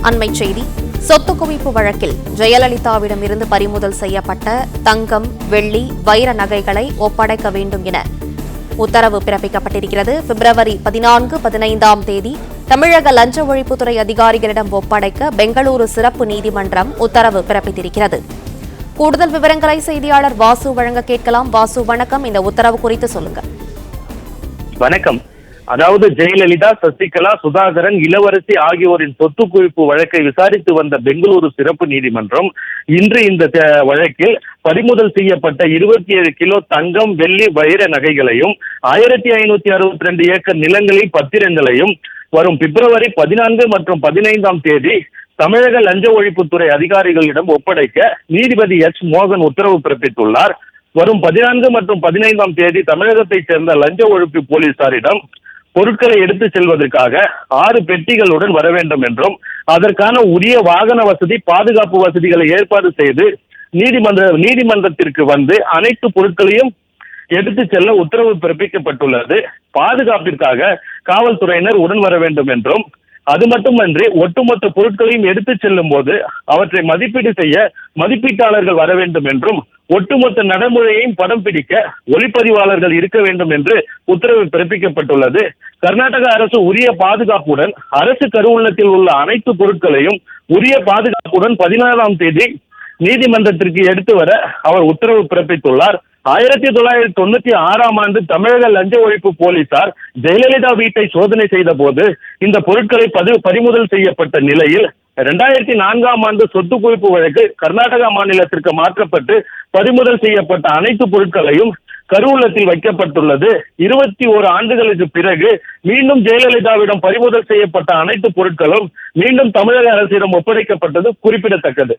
அண்மை செய்தி. சொத்து குவிப்பு வழக்கில் ஜெயலலிதாவிடம் இருந்து பறிமுதல் செய்யப்பட்ட தங்கம், வெள்ளி, வைர நகைகளை ஒப்படைக்க வேண்டும் என உத்தரவு பிறப்பிக்கப்பட்டிருக்கிறது. பிப்ரவரி 14, 15ஆம் தேதி தமிழக லஞ்ச ஒழிப்புத்துறை அதிகாரிகளிடம் ஒப்படைக்க பெங்களூரு சிறப்பு நீதிமன்றம் உத்தரவு பிறப்பித்திருக்கிறது. கூடுதல் விவரங்களை செய்தியாளர் வாசு வழங்க கேட்கலாம். வாசு, வணக்கம். இந்த உத்தரவு குறித்து சொல்லுங்க. வணக்கம். அதாவது ஜெயலலிதா, சசிகலா, சுதாகரன், இளவரசி ஆகியோரின் சொத்து குவிப்பு வழக்கை விசாரித்து வந்த பெங்களூரு சிறப்பு நீதிமன்றம் இன்று இந்த வழக்கில் பறிமுதல் செய்யப்பட்ட 27 கிலோ தங்கம், வெள்ளி, வைர நகைகளையும் 1562 ஏக்கர் நிலங்களில் பத்திரங்களையும் வரும் பிப்ரவரி 14 மற்றும் 15ஆம் தேதி தமிழக லஞ்ச ஒழிப்புத்துறை அதிகாரிகளிடம் ஒப்படைக்க நீதிபதி எச். மோகன் உத்தரவு பிறப்பித்துள்ளார். வரும் 14 மற்றும் 15ஆம் தேதி தமிழகத்தைச் சேர்ந்த லஞ்ச ஒழிப்பு போலீசாரிடம் பொருட்களை எடுத்துச் செல்வதற்காக 6 பெட்டிகளுடன் வர வேண்டும் என்றும், அதற்கான உரிய வாகன வசதி, பாதுகாப்பு வசதிகளை ஏற்பாடு செய்து நீதிமன்றத்திற்கு வந்து அனைத்து பொருட்களையும் எடுத்துச் செல்ல உத்தரவு பிறப்பிக்கப்பட்டுள்ளது. பாதுகாப்பிற்காக காவல்துறையினர் உடன் வர வேண்டும் என்றும், அது மட்டுமன்றி ஒட்டுமொத்த பொருட்களையும் எடுத்துச் செல்லும் போது அவற்றை மதிப்பீடு செய்ய மதிப்பீட்டாளர்கள் வர வேண்டும் என்றும், ஒட்டுமொத்த நடைமுறையையும் படம் பிடிக்க ஒளிப்பதிவாளர்கள் இருக்க வேண்டும் என்று உத்தரவு பிறப்பிக்கப்பட்டுள்ளது. கர்நாடக அரசு உரிய பாதுகாப்புடன் அரசு கருவூலத்தில் உள்ள அனைத்து பொருட்களையும் உரிய பாதுகாப்புடன் 16ஆம் தேதி நீதிமன்றத்திற்கு எடுத்து வர அவர் உத்தரவு பிறப்பித்துள்ளார். 1996ஆம் ஆண்டு தமிழக லஞ்ச ஒழிப்பு போலீசார் ஜெயலலிதா வீட்டை சோதனை செய்த போது இந்த பொருட்களை பறிமுதல் செய்யப்பட்ட நிலையில் 2004ஆம் ஆண்டு சொத்து குவிப்பு வழக்கு கர்நாடகா மாநிலத்திற்கு மாற்றப்பட்டு பறிமுதல் செய்யப்பட்ட அனைத்து பொருட்களையும் கருவூலத்தில் வைக்கப்பட்டுள்ளது. 21 ஆண்டுகளுக்கு பிறகு மீண்டும் ஜெயலலிதாவிடம் பறிமுதல் செய்யப்பட்ட அனைத்து பொருட்களும் மீண்டும் தமிழக அரசிடம் ஒப்படைக்கப்பட்டது குறிப்பிடத்தக்கது.